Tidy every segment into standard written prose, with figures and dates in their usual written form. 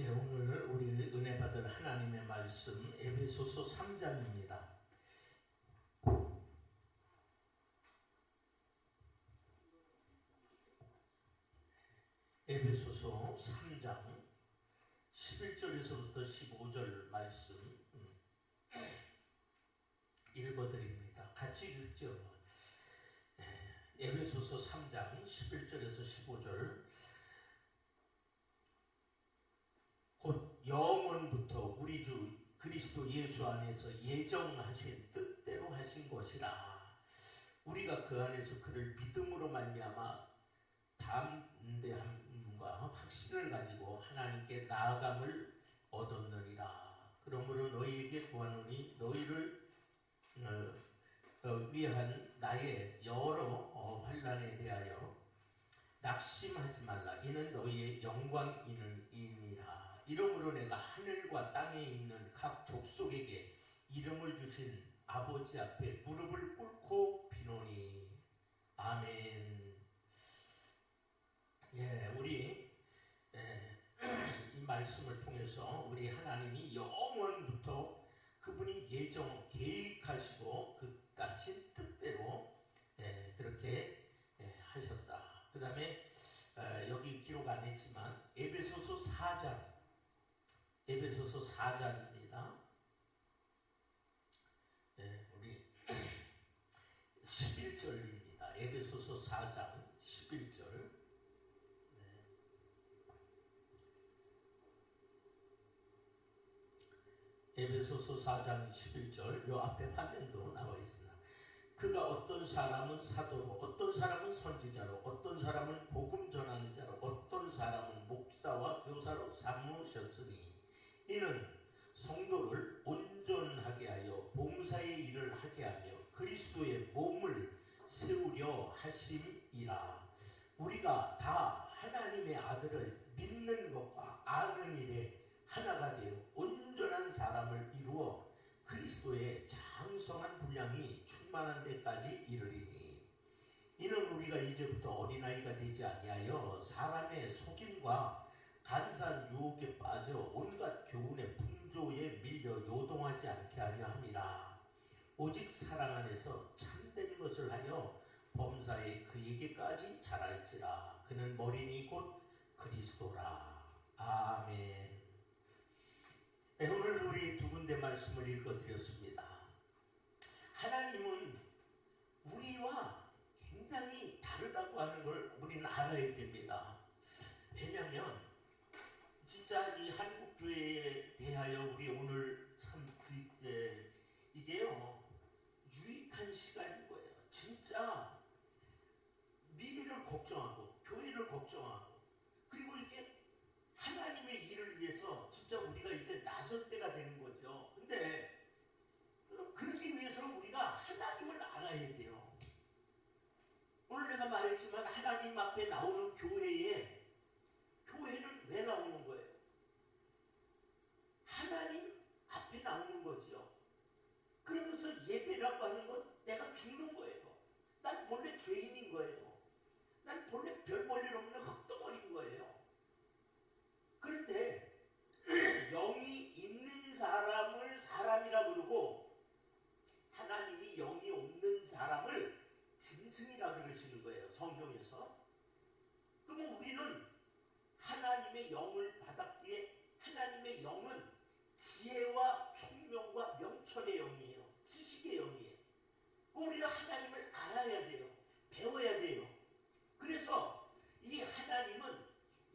예, 오늘 우리 은혜 받을 하나님의 말씀 에베소서 3장입니다. 에베소서 3장 11절에서부터 15절 말씀 읽어드립니다. 같이 읽죠. 에베소서 3장 11절에서 15절. 곧 영원부터 우리 주 그리스도 예수 안에서 예정하신 뜻대로 하신 것이라. 우리가 그 안에서 그를 믿음으로 말미암아 담대함과 확신을 가지고 하나님께 나아감을 얻었느니라. 그러므로 너희에게 구하노니 너희를 위한 나의 여러 환난에 대하여 낙심하지 말라. 이는 너희의 영광이니라. 이러므로 내가 하늘과 땅에 있는 각 족속에게 이름을 주신 아버지 앞에 무릎을 꿇고 비노니. 아멘. 예, 우리 이 말씀을 통해서 우리 하나님이 영원부터 그분이 계획하시고 그 따신 뜻대로 그렇게 하셨다. 그 다음에 여기 기록 안 했지만 에베소서 4장입니다. 우리 11절입니다. 에베소서 4장 11절. 에베소서 4장 11절. 요 앞에 화면도 나와 있습니다. 그가 어떤 사람은 사도로, 어떤 사람은 선지자로, 어떤 사람은 복음 전하는 자로, 어떤 사람은 목사와 교사로 삼으셨으니 이는 성도를 온전하게 하여 봉사의 일을 하게 하며 그리스도의 몸을 세우려 하심이라. 우리가 다 하나님의 아들을 믿는 것과 아는 일에 하나가 되어 온전한 사람을 이루어 그리스도의 장성한 분량이 충만한 데까지 이르리니. 이는 우리가 이제부터 어린아이가 되지 아니하여 사람의 속임과 간사한 유혹에 빠져 온갖 교훈의 풍조에 밀려 요동하지 않게 하려 함이라. 오직 사랑 안에서 참된 것을 하여 범사에 그에게까지 자랄지라. 그는 머리니 곧 그리스도라. 아멘. 오늘 우리 두 군데 말씀을 읽어드렸습니다. 하나님은 우리와 굉장히 다르다고 하는 걸 우리는 알아야 됩니다. 왜냐하면 진짜 이 한국교회에 대하여 우리 오늘 참 이게요 유익한 시간인 거예요. 진짜 미래를 걱정하고 교회를 걱정하고 그리고 이게 하나님의 일을 위해서 진짜 우리가 이제 나설 때가 되는 거죠. 근데 그러기 위해서는 우리가 하나님을 알아야 돼요. 오늘 내가 말했지만 하나님 앞에 나오는 교회는 왜 나오는 거예요? 하나님 앞에 나오는 거죠. 그러면서 예배라고 하는 건 내가 죽는 거예요. 난 본래 죄인인 거예요. 난 본래 별 볼일 없는 흙덩어리인 거예요. 그런데 영이 있는 사람을 사람이라 그러고 하나님이 영이 없는 사람을 짐승이라 그러시는 거예요. 성경에서. 그러면 우리는 하나님의 영을 받았기에 하나님의 영은 지혜와 총명과 명철의 영이에요. 지식의 영이에요. 우리가 하나님을 알아야 돼요. 배워야 돼요. 그래서 이 하나님은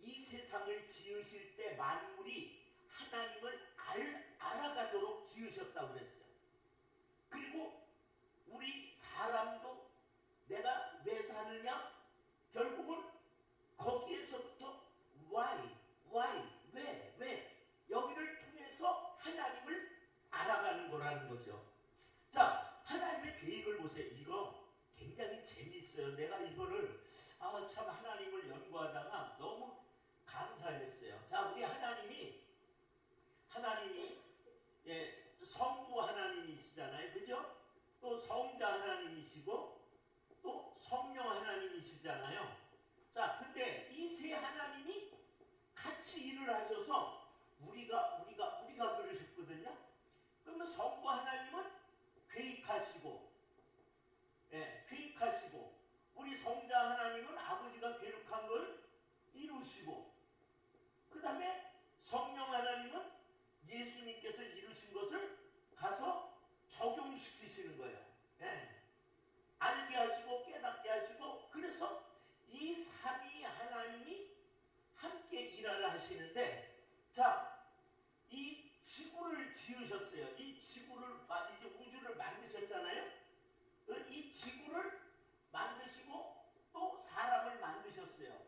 이 세상을 지으실 때 만물이 하나님을 알아가도록 지으셨다고 그랬어요. 그리고 우리 사람도 내가 왜 사느냐? 결국은 거기에서부터 왜 여기를 통해서 하나님을 알아가는 거라는 거죠. 자, 하나님의 계획을 보세요. 이거 굉장히 재미있어요. 내가 하시는데, 자, 이 지구를 지으셨어요. 이 지구를 이제 우주를 만드셨잖아요. 이 지구를 만드시고 또 사람을 만드셨어요.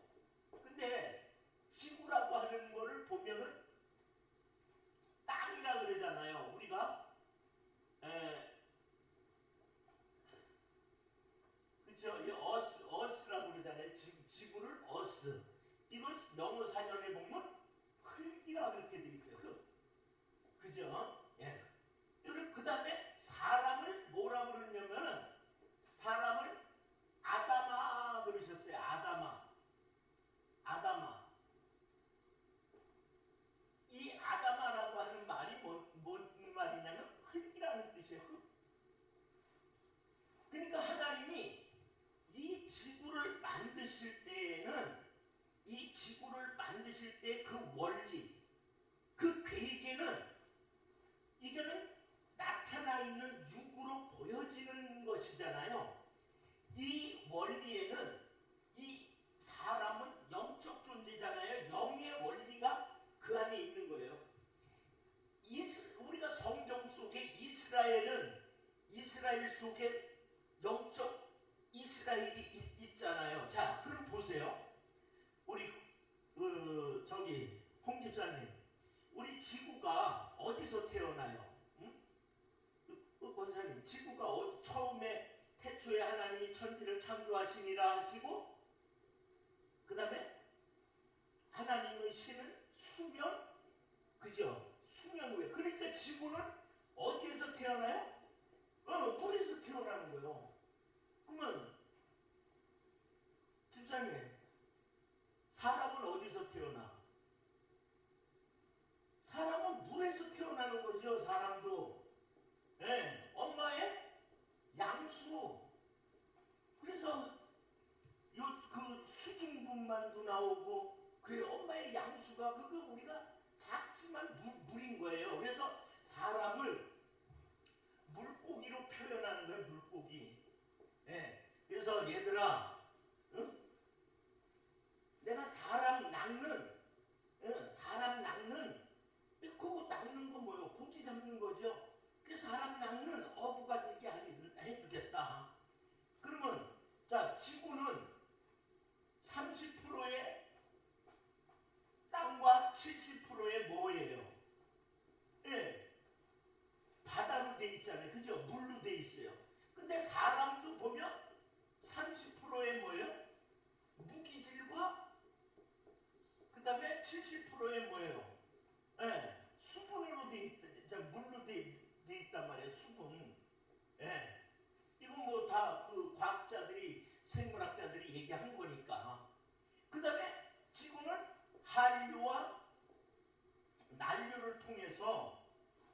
근데 지구라고 하는 거를 보면은 땅이라 그러잖아요. 우리가 그렇죠. 이 어스라고 그러잖아요. 지구를 어스. 이걸 영어 사전에 보면 흙이라 그렇게 돼 있어요. 흙. 그죠? 예. 그리고 그 다음에 사람을 뭐라 그러냐면은 사람을 아다마 그러셨어요. 아다마. 아다마. 이 아다마라고 하는 말이 뭔 말이냐면 흙이라는 뜻이에요. 흙. 그러니까 하나님이 이 지구를 만드실 때에는 이 지구를 만드실 때 그 원리, 그 계획에는 이거는 나타나 있는 육으로 보여지는 것이잖아요. 이 원리에는 이 사람은 영적 존재잖아요. 영의 원리가 그 안에 있는 거예요. 우리가 성경 속에 이스라엘 속에 영적 이스라엘이 있잖아요. 자, 그럼 보세요. 우리 저기 홍 집사님, 우리 지구가 어디서 태어나요? 응? 권사님, 지구가 처음에 태초에 하나님이 천지를 창조하시니라 하시고, 그 다음에 하나님의 신은 수면, 그죠? 수면 후에. 그러니까 지구는 어디에서 태어나요? 물에서 태어나는 거예요. 그러면 집사님, 사람은 어디서 태어나? 사람은 물에서 태어나는 거죠. 사람도. 네, 엄마의 양수. 그래서 그 수중분만도 나오고, 그래 엄마의 양수가 그거 우리가 작지만 물인 거예요. 그래서 사람을 물고기로 표현하는 거예요. 물고기. 네. 그래서 얘들아, 응? 내가 사람 낚는 그거 낚는 건 뭐예요? 고기 잡는 거죠. 그 사람 낚는 어부가 되게 해주겠다. 그러면 자, 지구는 30%의 땅과 70%의 뭐예요? 예, 바다로 돼 있잖아요. 그죠? 물로 돼 있어요. 근데 사람도 보면 30%의 뭐예요? 무기질과 그 다음에 70%의 뭐예요? 예, 수분으로 돼 있다, 물로 돼 있단 말이에요. 수분. 예. 이건 뭐 다 그 과학자들이, 생물학자들이 얘기한 거니까. 그 다음에 지구는 한류와 난류를 통해서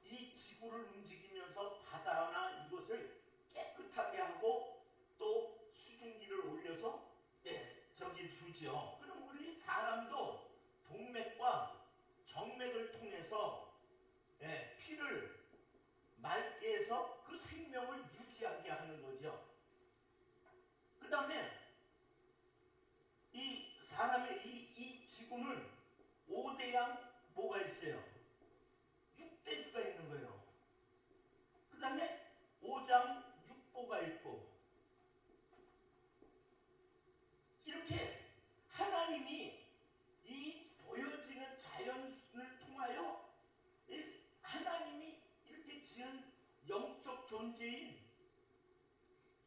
이 지구를 움직이면서 바다나 이것을 깨끗하게 하고 또 수증기를 올려서 저기 주죠. 그럼 우리 사람도 동맥과 정맥을 통해서 피를 맑게 해서 그 생명을 유지하게 하는 거죠. 그 다음에 이 사람의 이 지구는 5대양 뭐가 있어요? 6대주가 있는 거예요. 그 다음에 5장 6보가 있고, 이렇게 하나님이 이 보여지는 자연을 통하여 하나님이 이렇게 지은 영적 존재인,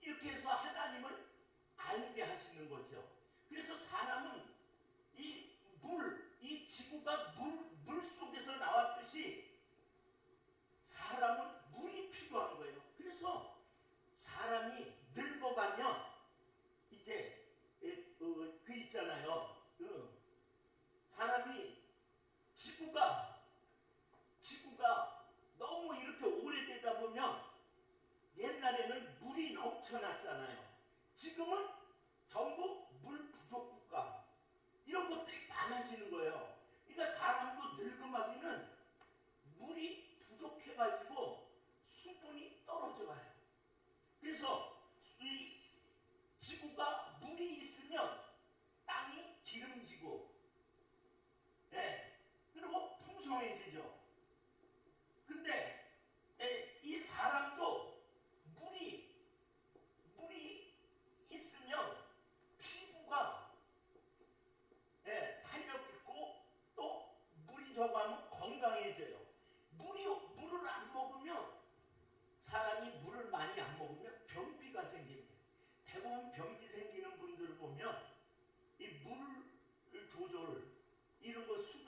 이렇게 해서 하나님을 알게 하시는 거죠. 그래서 사람은 이 지구가 물 속에서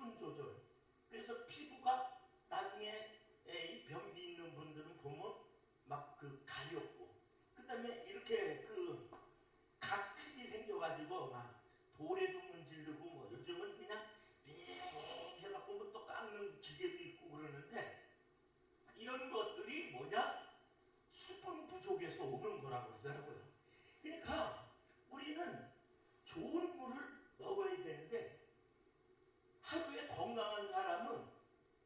수분 조절. 그래서 피부가 나중에 이 변비 있는 분들은 보면 막 그 가렵고, 그다음에 이렇게 그 각질이 생겨가지고 막 돌에도 문지르고, 뭐 요즘은 그냥 빙 해갖고 뭐 또 깎는 기계도 있고 그러는데, 이런 것들이 뭐냐? 수분 부족에서 오는 거라고 그러더라고요. 그러니까 우리는 좋은 물을 먹어야 되는데, 하루에 건강한 사람은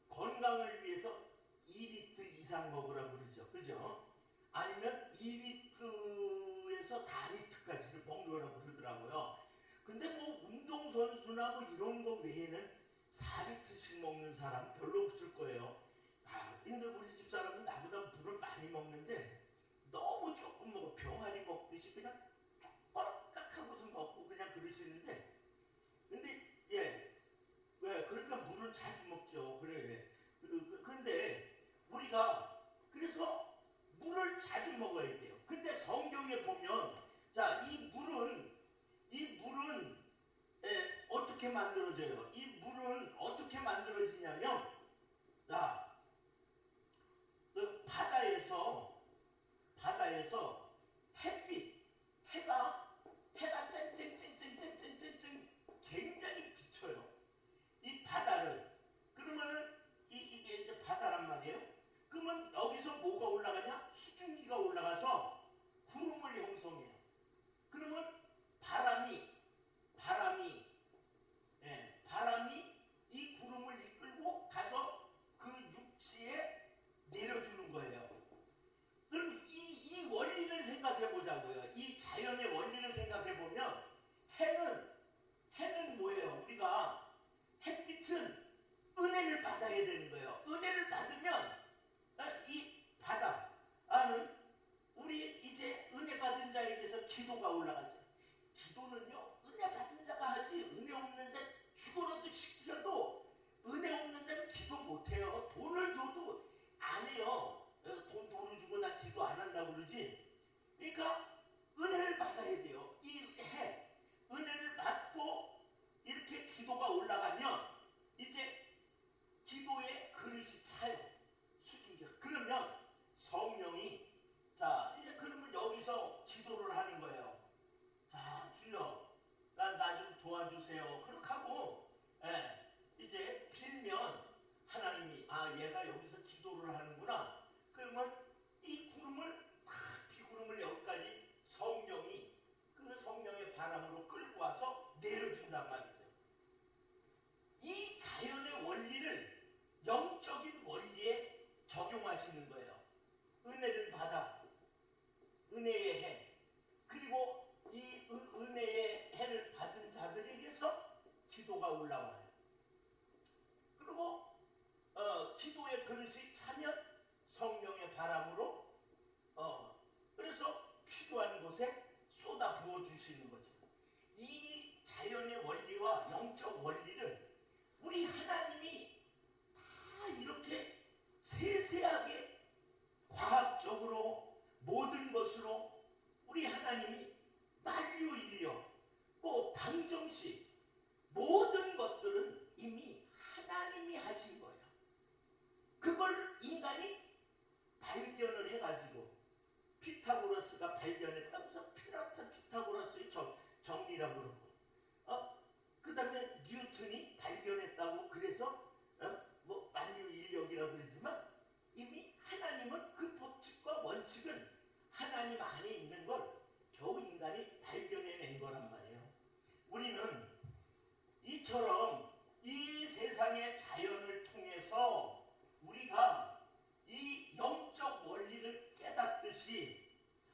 건강을 위해서 2리터 이상 먹으라고 그러죠. 그죠? 아니면 2리터에서 4리터까지를 먹으라고 그러더라고요. 근데 뭐 운동선수나 뭐 이런 거 외에는 4리터씩 먹는 사람 별로 없을 거예요. 아, 근데 우리 집 사람은 나보다 물을 많이 먹는데 너무 조금 먹어. 병아리 먹듯이 그냥 꼬락딱 하고서 먹고 그냥 그러시는데, 근데 예, 왜 그러니까 물을 자주 먹죠. 그래. 그런데 우리가 그래서 물을 자주 먹어야 돼요. 근데 성경에 보면, 자, 이 물은 어떻게 만들어져요? 이 물은 어떻게 만들어지냐면, 자, 그 바다에서 해가 쨍쨍쨍쨍쨍쨍쨍 굉장히 비춰요. 이 바다를. 그러면은 이게 이제 바다란 말이에요. 그러면 여기서 뭐가 올라가냐? 수증기가 올라가서 구름을 형성해요. 그러면 바람이 바람이 이 구름을 이끌고 가서 그 육지에 내려주는 거예요. 그럼 이 원리를 생각해 보자고요. 이 자연의 원리를 생각해 보면, 해는 뭐예요? 우리가 햇빛은 은혜를 받아야 되는 거예요. 은혜를 받으면 이 바다는 우리 이제 은혜 받은 자에게서 기도가 올라가죠. 기도는요, 은혜 받은 자가 하지, 은혜 없는 자 죽어라도 시키려도 은혜 없는 자는 기도 못해요. 돈을 줘도 안 해요. 돈을 주고 나 기도 안 한다고 그러지. 그러니까 은혜를 받아야 돼요. 은혜를 받고 이렇게 기도가 올라가면 이제 기도의 그릇이 차요. 수증기가. 그러면 성령이, 자, 이제 그러면 여기서 기도를 하는 거예요. 자, 주여, 나 좀 도와주세요. 그렇게 하고, 이제 빌면 하나님이, 아, 얘가 여기서 기도를 하는구나. 그러면 이 구름을, 비구름을 여기까지 성령이 그 성령의 바람으로 끌고 와서 내려준단 말이죠. 이 자연의 원리를 영적인 원리에 적용하시는 거예요. 은혜를 받아, 은혜의 해, 그리고 이 은혜의 해를 받은 자들에게서 기도가 올라와요. 그리고 기도의 그릇이 차면 성령의 바람으로 그래서 필요한 곳에 쏟아 부어 주시는 거죠. 이 자연의 원리와 영적 원리를 우리 하나님이 다 이렇게 세세하게 과학적으로 모든 것으로 우리 하나님이 만유인력, 또 방정식, 모든 것들은 이미 하나님이 하신 거예요. 그걸 인간이 발견을 해가지고, 피타고라스가 발견했다고 해서 피타고라스의 정리라고 그러고, 그 다음에 뉴턴이 발견했다고 그래서 뭐 만유인력이라고 그러지만, 이미 하나님은 그 법칙과 원칙은 하나님 안에 있는 걸 겨우 인간이 발견해낸 거란 말이에요. 우리는 이처럼 이 세상의 자연을 통해서 우리가 이 영적 원리를 깨닫듯이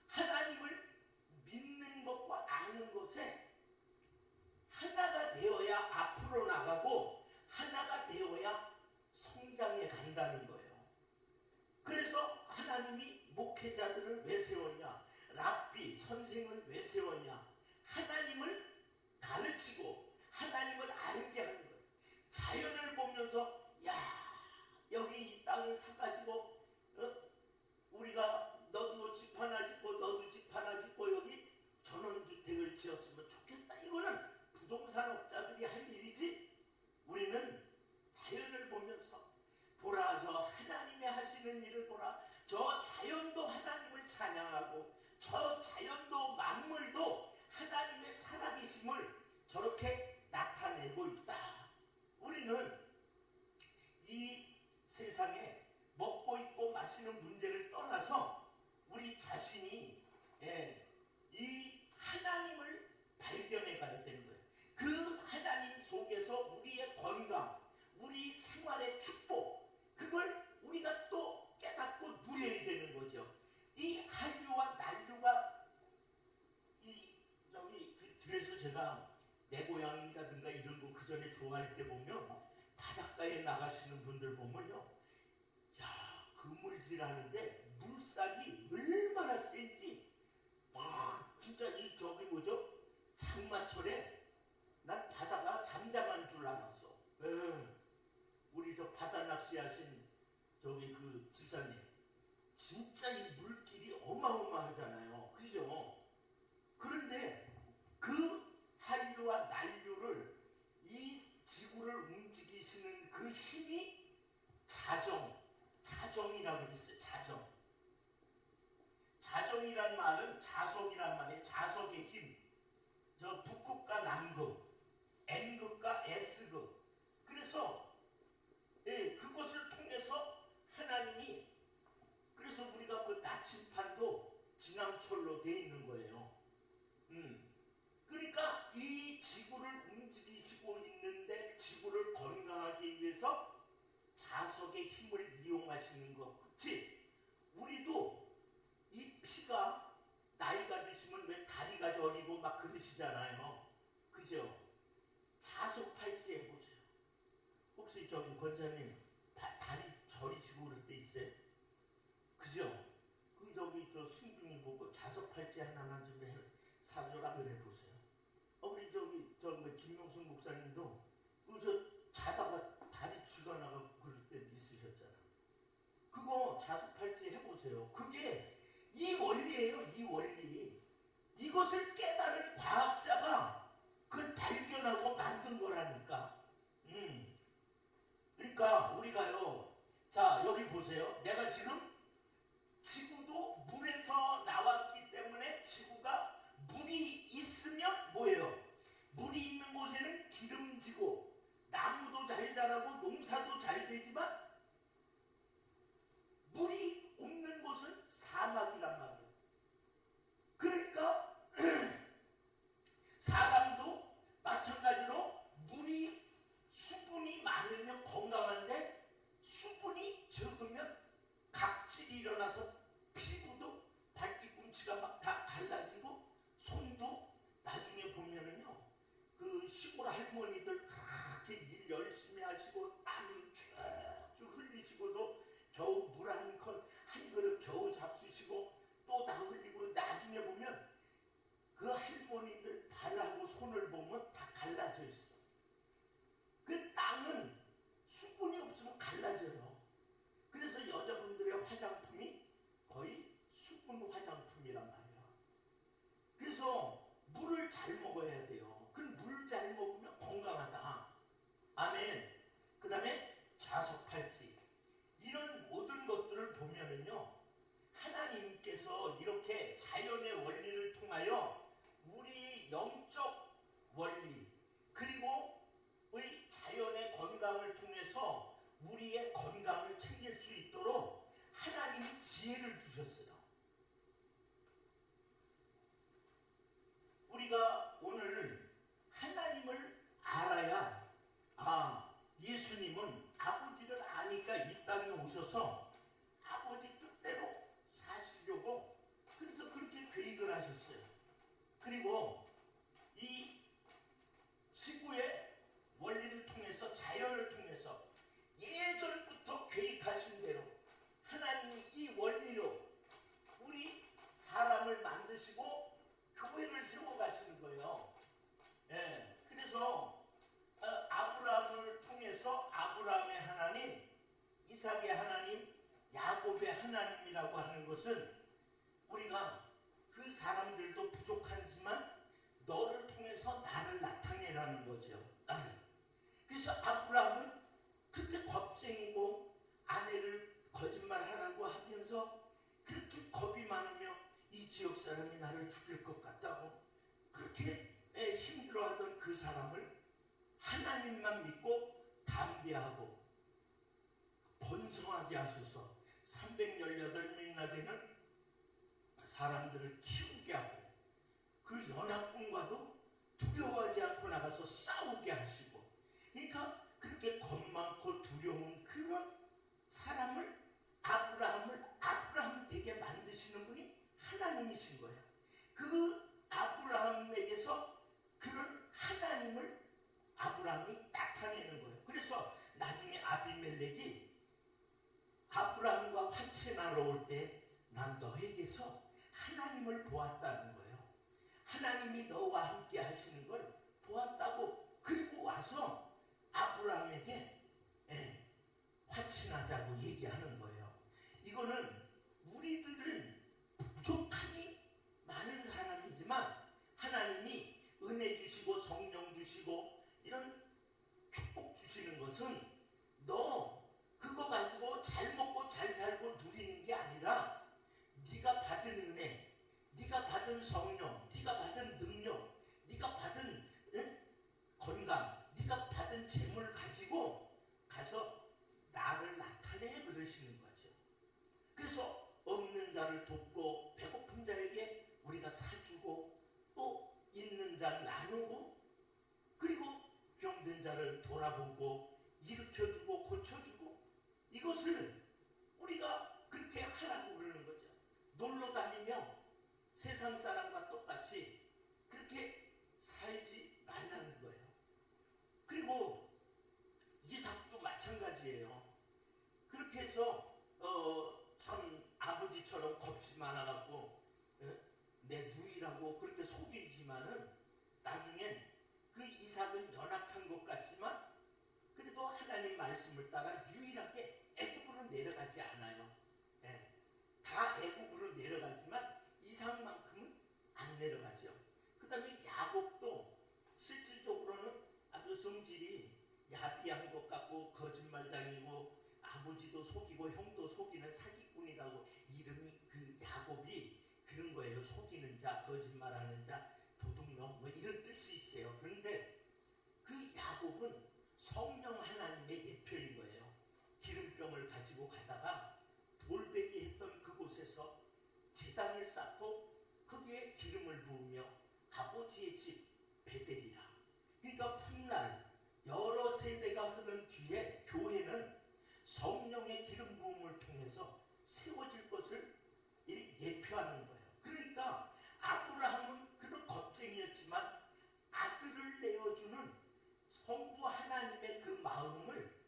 하나님을 믿는 것과 아는 것에 하나가 되어야 앞으로 나가고 하나가 되어야 성장해 간다는 거예요. 그래서 하나님이 목회자들을 왜 세웠냐? 랍비, 선생을 왜 세웠냐? 하나님을 가르치고 하나님을 알게 하는 거예요. 자연을 보면서, 야, 여기 이 땅을 사가지고 우리가 너도 집 하나 짓고 너도 집 하나 짓고 여기 전원주택을 지었으면 좋겠다. 이거는 부동산업자들이 할 일이지, 우리는 우리는 이 세상에 먹고 입고 마시는 문제를 떠나서 우리 자신이 이 하나님을 발견해 가야 되는 거예요. 그 하나님 속에서 우리의 건강, 우리 생활의 축복, 그걸 우리가 또 깨닫고 누려야 되는 거죠. 이 한류와 난류가 그래서 제가 내 고향이라든가 이런 거 그 전에 좋아할 때 보면 바닷가에 나가시는 분들 보면요, 야, 그물질 하는데 물살이 얼마나 센지 막 진짜 이 저기 뭐죠? 장마철에 난 바다가 잠잠한 줄 알았어. 우리 저 바다 낚시하신 저기 그 집사님, 진짜 이 물길이 어마어마하잖아요. 그죠? 그런데 그 한류와 난류를 이 지구를 움직이시는 그 힘이 자정이라고 그랬어요. 자정이란 말은 자석이란 말이에요. 자석의 힘. 저 북극과 남극, N극과 S극. 그래서 그것을 통해서 하나님이, 그래서 우리가 그 나침판도 진앙철로 돼 있는 거예요. 그러니까 이 지구를 움직이시고 있는데 지구를 건강하기 위해서 자석의 힘을 이용하시는 것. 그치? 우리도 이 피가 나이가 드시면 왜 다리가 저리고 막 그러시잖아요. 그죠? 자석 팔찌 해보세요. 혹시 저기 권사님 다리 저리시고 그럴 때 있어요? 그죠? 그 저기 저 승중이 보고 자석 팔찌 하나만 좀 사줘라 그래 보세요. 우리 저기 김명순 목사님도 그 자다가 다리 쥐가 나가고 그럴 때 있으셨잖아. 그거 자석 팔찌 해보세요. 그게 이 원리예요. 이 원리. 이것을 깨달은 과학자가 그걸 발견하고 만든 거라니까. 그러니까 우리가요, 자 여기 보세요. 내가 지금 지구도 물에서 나왔기 때문에 지구가 물이 있으면 뭐예요? 물이 있는 곳에는 기름지고 나무도 잘 자라고 농사도 잘 되지만 물이 없는 곳은 사막이란 말이에요. 그러니까 사람도 마찬가지로 수분이 많으면 건강한데 수분이 적으면 각질이 일어나서 피부도 발뒤꿈치가 막 다 갈라지고 손도 나중에 보면은요, 그 시골 할머니들 그렇게 일 열심히 하시고 땀 쭉쭉 흘리시고도 겨우 물 한 그릇 겨우 잡수시고 또 다 흘리고 나중에 보면 그 할머니들 발하고 손을 보면 다 갈라져 있어. 그 땅은 수분이 없으면 갈라져요. 그래서 여자분들의 화장품이 거의 수분 화장품이란 말이야. 그래서 물을 잘 먹어야 돼요. 그럼 물 잘 먹으면 건강하다. 아멘. 그 다음에 자석팔찌. 이런 모든 것들을 보면은요, 하나님께서 이렇게 자연의 원리를 통하여 우리 영적 원리, 그리고 우리 자연의 건강을 통해서 우리의 건강을 챙길 수 있도록 하나님이 지혜를 주셨어요. 우리가 오늘 하나님을 알아야, 예수님은 아버지를 아니까 이 땅에 오셔서 아버지 뜻대로 사시려고 그래서 그렇게 계획을 하셨어요. 그리고 이 지구의 원리를 통해서, 자연을 통해서 예전부터 계획하신 대로 하나님이 이 원리로 우리 사람을 만드시고 교회를 세워가시는 거예요. 그래서 아브라함을 통해서 아브라함의 하나님, 이삭의 하나님, 야곱의 하나님이라고 하는 것은 우리가 그 사람들도 부족하지만 너를 통해서 나를 나타내라는 거죠. 그래서 아브라함은 그렇게 겁쟁이고 아내를 거짓말하라고 하면서 그렇게 겁이 많으며 이 지역 사람이 나를 죽일 것 같다고 그렇게 힘들어하던 그 사람을 하나님만 믿고 자라게 하고 번성하게 하소서. 318명이나 되는 사람들을 키우게 하고 그 연합군과도 두려워하지 않고 나가서 싸우게 하시고, 그러니까 그렇게 겁 많고 두려운 그런 사람을, 아브라함을 아브라함 되게 만드시는 분이 하나님이신 거예요. 그 아브라함에게서 그런 하나님을 아브라함이 나타내는 거예요. 그래서 나중에 아비멜렉이 아브라함과 화친하러 올 때 난 너에게서 하나님을 보았다는 거예요. 하나님이 너와 함께 하시는 걸 보았다고. 그리고 와서 아브라함에게 화친하자고 얘기하는 거예요. 이거는 우리들은 부족함이 많은 사람이지만 하나님이 은혜 주시고 성령 주시고 이런 축복 주시는 것은 너 그거 가지고 잘 먹고 잘 살고 누리는 게 아니라 네가 받은 은혜, 네가 받은 성령, 네가 받은 능력, 네가 받은 건강, 네가 받은 재물 가지고 가서 나를 나타내 그러시는 거죠. 그래서 없는 자를 돕고 배고픈 자에게 우리가 사주고 또 있는 자 나누고 그리고 병든 자를 돌아보고 일으켜주고 고쳐주고, 이것을 우리가 그렇게 하라고 그러는 거죠. 놀러 다니며 세상 사람과 똑같이 그렇게 살지 말라는 거예요. 그리고 이삭도 마찬가지예요. 그렇게 해서 참 아버지처럼 겁이 많아갖고 내 누이라고 그렇게 속이지만은 나중엔 그 이삭은 연약한 것 같지만 그래도 하나님 말씀을 따라 유일하게 애굽으로 내려가지 않아요. 다 애굽으로 내려가지만 이삭만큼은 안 내려가죠. 그 다음에 야곱도 실질적으로는 아주 성질이 야비한 것 같고 거짓말장이고 아버지도 속이고 형도 속이는 사기꾼이라고 이름이 그 야곱이 그런 거예요. 속이는 자, 거짓말하는 자, 도둑놈 뭐 이런 뜻이 있어요. 그런데 그 야곱은 성령 하나님의 예표인 거예요. 기름병을 가지고 가다가 돌베기 했던 그곳에서 제단을 쌓고 거기에 기름을 부으며 아버지의 집 베델이라. 그러니까 훗날 여러 세대가 흐른 뒤에 교회는 성령의 기름 부음을 통해서 세워질 것을 예표하는 거예요. 그러니까 아브라함은 그런 겁쟁이였지만 아들을 내어주는 성부 하나님의 그 마음을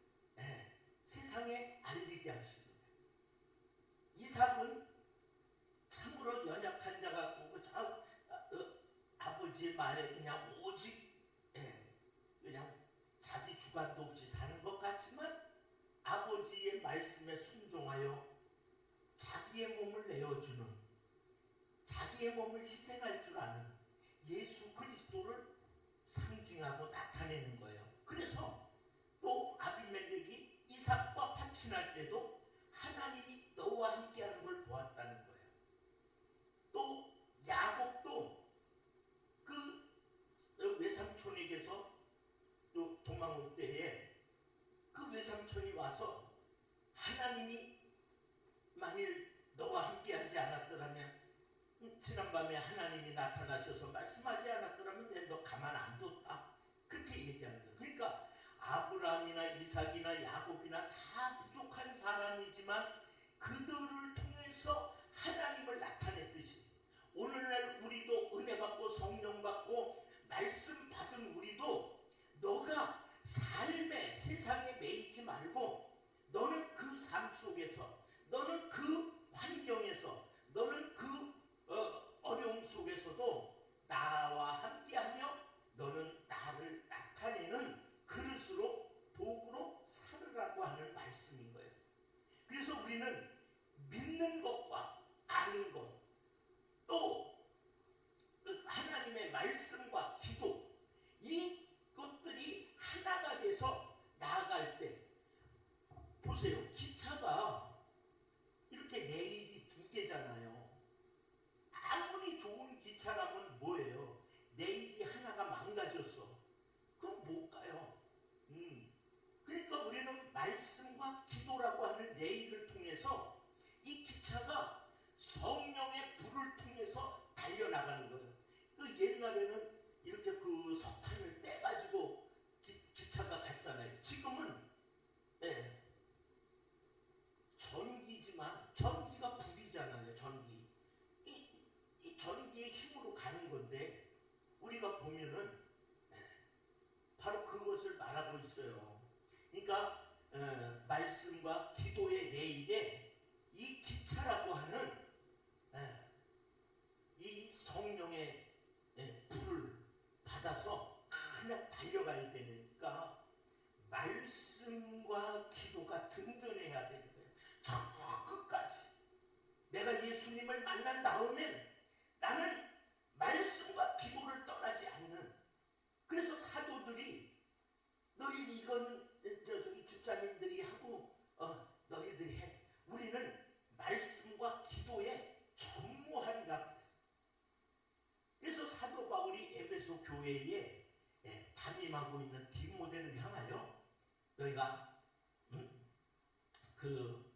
세상에 알리게 하시는 거예요. 이삭은 참으로 연약한 자 같고 아버지의 말에 그냥 오직 그냥 자기 주관도 없이 사는 것 같지만 아버지의 말씀에 순종하여 자기의 몸을 내어주는, 자기의 몸을 희생할 줄 아는 예수 그리스도를 상징하고 나타내는 거예요. 그래서 또 아비멜렉이 이삭과 화친할 때도 하나님이 너와 함께하는 걸 보았다는 거예요. 또 야곱도 그 외삼촌에게서 또 도망 올 때에 그 외삼촌이 와서 하나님이 만일 너와 함께하지 않았더라면 지난밤에 하나님이 나타나셔서 말씀하지 않았더라면 내 너 가만 안 뒀다 그렇게 얘기하는 거예요. 그러니까 아브라함이나 이삭이나 야곱이나 다 부족한 사람이지만 그들을 통해서 하나님을 나타냈듯이 오늘날 우리도 은혜 받고 성령 받고 말씀 받은 우리도 너가 삶의 세상에 매이지 말고 너는 그 삶 속에서 너는 그 환경에서 너는 그 어려움 속에서도 나와 함께하며 너는 나를 나타내는 그릇으로 도구로 살으라고 하는 말씀인 거예요. 그래서 우리는 믿는 것과 아는 것, 또 하나님의 말씀과 기도, 이것들이 하나가 돼서 나아갈 때 보세요. 기차가 이렇게 레일이 두 개잖아요. 아무리 좋은 기차라면 뭐예요? 레일이 하나가 망가졌어. 그럼 못 가요. 그러니까 우리는 있어요. 그러니까 말씀과 기도의 내일에 이 기차라고 하는 이 성령의 불을 받아서 그냥 달려가야 되니까 말씀과 기도가 든든해야 되는 거예요. 저 끝까지 내가 예수님을 만난 다음엔 나는 말씀과 기도를 떠나지 않는. 그래서 사도들이 너희 이거는 저기 집사님들이 하고 너희들이 해. 우리는 말씀과 기도에 전무하리라. 그래서 사도 바울이 에베소 교회에 담임하고 있는 디모데를 향하여 너희가 그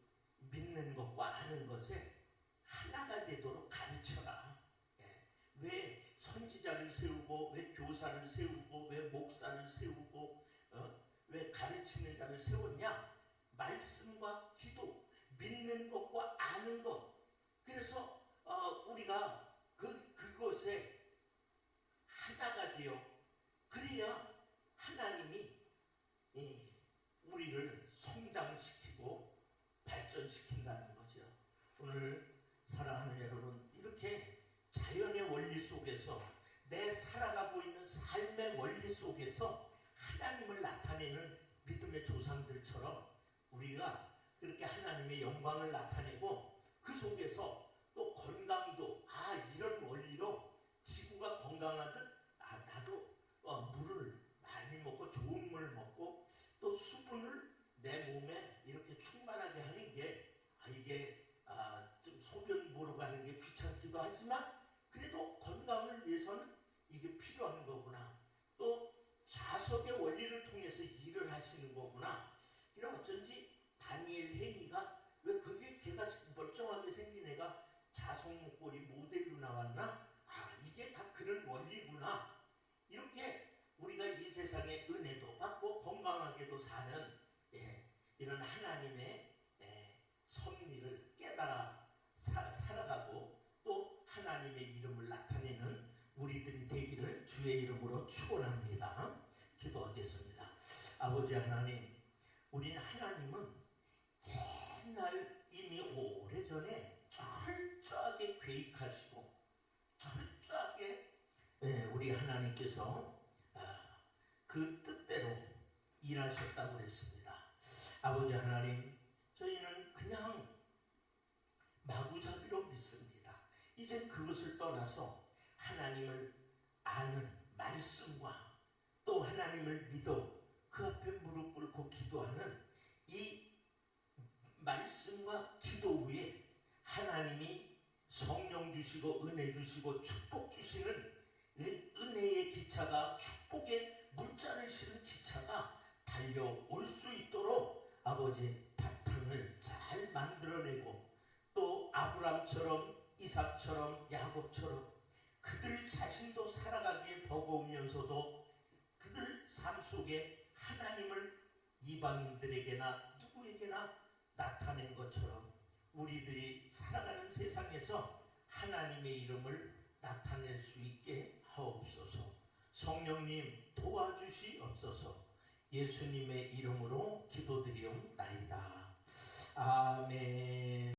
믿는 것과 아는 것에 하나가 되도록 가르쳐라. 왜 선지자를 세우고, 왜 교사를 세우고, 왜 목사를 세우고, 왜 가르치는 자를 세웠냐? 말씀과 기도, 믿는 것과 아는 것. 그래서 우리가 그것에 하나가 되어 그래야 하나님이 우리를 성장시키고 발전시킨다는 거죠. 오늘 사랑하는 여러분, 이렇게 자연의 원리 속에서 내 살아가고 있는 삶의 원리 속에서 하나님을 나타내는 믿음의 조상들처럼 우리가 그렇게 하나님의 영광을 나타내고 그 속에서 또 건강도 이런 원리로 지구가 건강하듯 나도 물을 많이 먹고 좋은 물을 먹고 또 수분을 내 몸에 이렇게 충만하게 하는 게 이게 좀 소변 보러 가는 게 귀찮기도 하지만 그래도 건강을 위해서는 이게 필요한 거구나. 또 자석의 원리를 통해서 일을 하시는 거구나. 이런 어쩐지 다니엘 행위가 왜 그게 걔가 멀쩡하게 생긴 애가 자석 목걸이 모델로 나왔나? 이게 다 그런 원리구나. 이렇게 우리가 이 세상에 은혜도 받고 건강하게도 사는 이런 하나님의 섭리를 깨달아 살아가고 또 하나님의 이름을 나타내는 우리들이 되기를 주의 이름으로 축원합니다. 기도하겠습니다. 아버지 하나님, 우리는 하나님은 옛날 이미 오래전에 철저하게 계획하시고 철저하게 우리 하나님께서 그 뜻대로 일하셨다고 그랬습니다. 아버지 하나님, 저희는 그냥 마구잡이로 믿습니다. 이제 그것을 떠나서 하나님을 아는 말씀과 또 하나님을 믿어 그 앞에 무릎 꿇고 기도하는 이 말씀과 기도 후에 하나님이 성령 주시고 은혜 주시고 축복 주시는 은혜의 기차가, 축복의 문자를 실은 기차가 달려올 수 있도록 아버지 바탕을 잘 만들어내고 또 아브람처럼 이삭처럼 야곱처럼 그들 자신도 살아가기에 버거우면서도 그들 삶 속에 하나님을 이방인들에게나 누구에게나 나타낸 것처럼 우리들이 살아가는 세상에서 하나님의 이름을 나타낼 수 있게 하옵소서. 성령님 도와주시옵소서. 예수님의 이름으로 기도드리옵나이다. 아멘.